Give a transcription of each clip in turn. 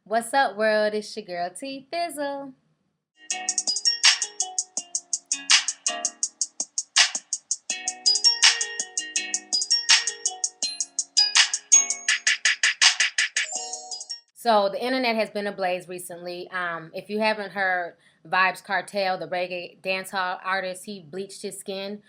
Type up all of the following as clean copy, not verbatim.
What's up, world? It's your girl T Fizzle. So the internet has been ablaze recently. If you haven't heard, vybz Kartel, the reggae dancehall artist, he bleached his skin.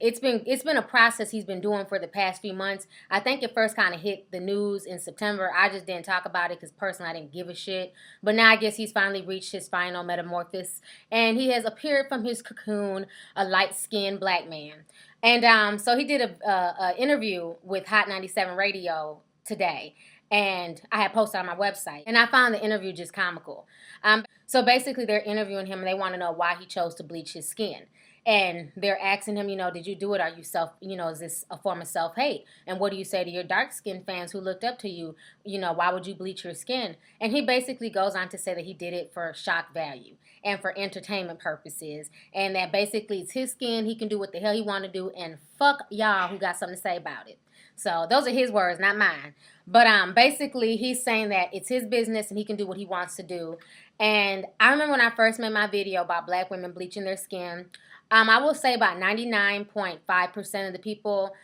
It's been a process he's been doing for the past few months. I think it first kind of hit the news in September. I just didn't talk about it because personally I didn't give a shit. But now I guess he's finally reached his final metamorphosis, and he has appeared from his cocoon, a light-skinned black man. And so he did a interview with Hot 97 Radio today, and I had posted on my website, and I found the interview just comical. So basically, they're interviewing him, and they want to know why he chose to bleach his skin. And they're asking him, did you do it? Are you is this a form of self-hate? And what do you say to your dark-skinned fans who looked up to you? Why would you bleach your skin? And he basically goes on to say that he did it for shock value and for entertainment purposes, and that basically it's his skin. He can do what the hell he want to do, and fuck y'all who got something to say about it. So those are his words, not mine. But basically, he's saying that it's his business and he can do what he wants to do. And I remember when I first made my video about black women bleaching their skin, I will say about 99.5% of the people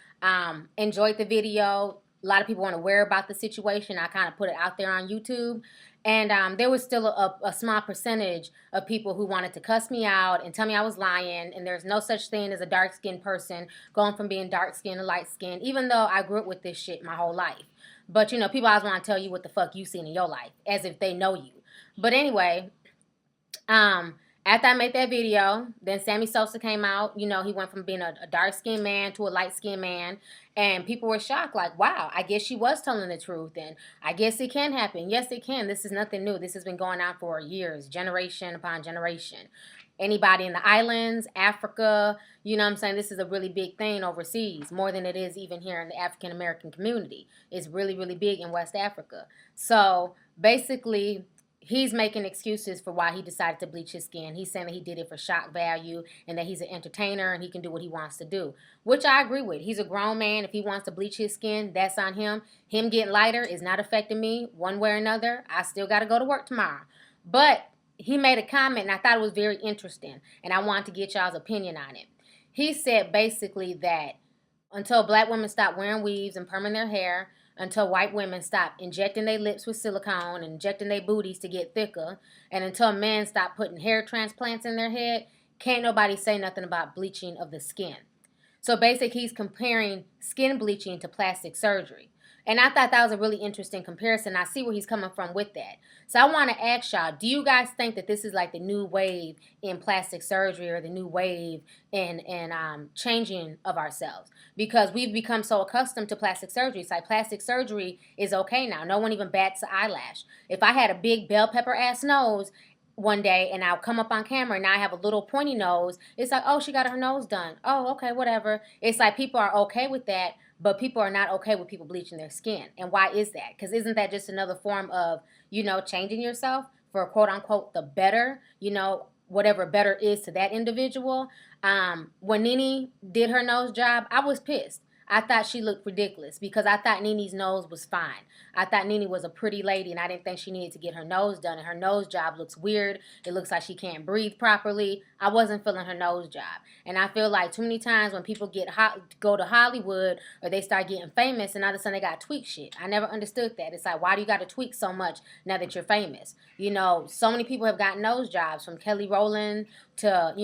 enjoyed the video. A lot of people weren't aware about the situation. I kind of put it out there on YouTube. And there was still a small percentage of people who wanted to cuss me out and tell me I was lying, and there's no such thing as a dark-skinned person going from being dark-skinned to light-skinned, even though I grew up with this shit my whole life. But, people always want to tell you what the fuck you seen in your life, as if they know you. But anyway, after I made that video, then Sammy Sosa came out. He went from being a dark-skinned man to a light-skinned man. And people were shocked, like, wow, I guess she was telling the truth. And I guess it can happen. Yes, it can. This is nothing new. This has been going on for years, generation upon generation. Anybody in the islands, Africa, I'm saying? This is a really big thing overseas, more than it is even here in the African-American community. It's really, really big in West Africa. So basically, he's making excuses for why he decided to bleach his skin. He's saying that he did it for shock value and that he's an entertainer and he can do what he wants to do, which I agree with. He's a grown man. If he wants to bleach his skin, that's on him. Him getting lighter is not affecting me one way or another. I still got to go to work tomorrow. But he made a comment, and I thought it was very interesting, and I wanted to get y'all's opinion on it. He said basically that until black women stop wearing weaves and perming their hair, until white women stop injecting their lips with silicone and injecting their booties to get thicker, and until men stop putting hair transplants in their head, can't nobody say nothing about bleaching of the skin. So basically, he's comparing skin bleaching to plastic surgery. And I thought that was a really interesting comparison. I see where he's coming from with that. So I want to ask y'all, do you guys think that this is like the new wave in plastic surgery or the new wave in changing of ourselves? Because we've become so accustomed to plastic surgery. It's like plastic surgery is okay now. No one even bats an eyelash. If I had a big bell pepper ass nose one day and I'll come up on camera and now I have a little pointy nose, it's like, oh, she got her nose done. Oh, okay, whatever. It's like people are okay with that, but people are not okay with people bleaching their skin. And why is that? Because isn't that just another form of, changing yourself for quote unquote the better, whatever better is to that individual? When Nene did her nose job, I was pissed. I thought she looked ridiculous because I thought Nene's nose was fine. I thought Nene was a pretty lady, and I didn't think she needed to get her nose done. And her nose job looks weird. It looks like she can't breathe properly. I wasn't feeling her nose job. And I feel like too many times when people go to Hollywood or they start getting famous, and all of a sudden they got to tweak shit. I never understood that. It's like, why do you got to tweak so much now that you're famous? So many people have gotten nose jobs, from Kelly Rowland to,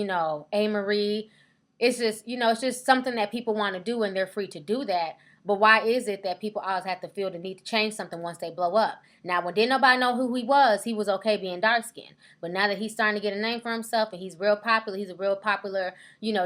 A. Marie. It's just, it's just something that people want to do, and they're free to do that. But why is it that people always have to feel the need to change something once they blow up? Now, when didn't nobody know who he was okay being dark-skinned. But now that he's starting to get a name for himself and he's real popular, he's a real popular,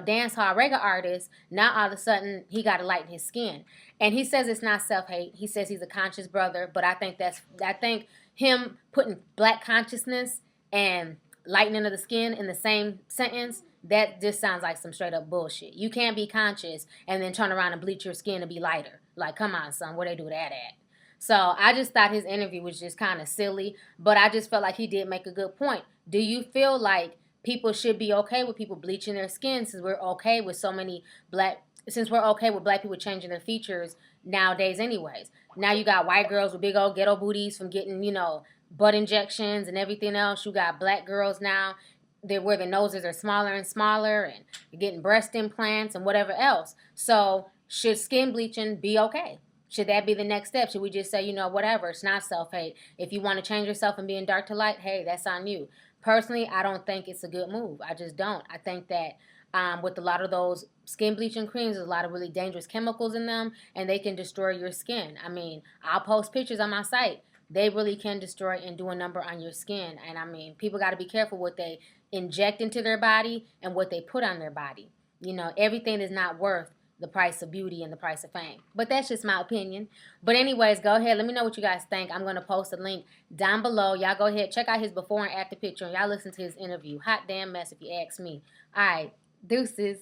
dance hall reggae artist, now all of a sudden he got to lighten his skin. And he says it's not self-hate. He says he's a conscious brother. But I think him putting black consciousness and lightening of the skin in the same sentence, that just sounds like some straight up bullshit. You can't be conscious and then turn around and bleach your skin to be lighter. Like, come on, son, where they do that at? So I just thought his interview was just kind of silly, but I just felt like he did make a good point. Do you feel like people should be okay with people bleaching their skin, since we're okay with so many black since we're okay with black people changing their features nowadays anyways. Now you got white girls with big old ghetto booties from getting, butt injections and everything else. You got black girls now where the noses are smaller and smaller and getting breast implants and whatever else. So should skin bleaching be okay? Should that be the next step? Should we just say, whatever, it's not self-hate. If you want to change yourself and be in dark to light, hey, that's on you. Personally, I don't think it's a good move. I just don't. I think that with a lot of those skin bleaching creams, there's a lot of really dangerous chemicals in them, and they can destroy your skin. I mean, I'll post pictures on my site. They really can destroy and do a number on your skin. And I mean, people got to be careful what they inject into their body and what they put on their body. Everything is not worth the price of beauty and the price of fame. But that's just my opinion. But anyways, go ahead. Let me know what you guys think. I'm going to post a link down below. Y'all go ahead. Check out his before and after picture. And y'all listen to his interview. Hot damn mess if you ask me. All right. Deuces.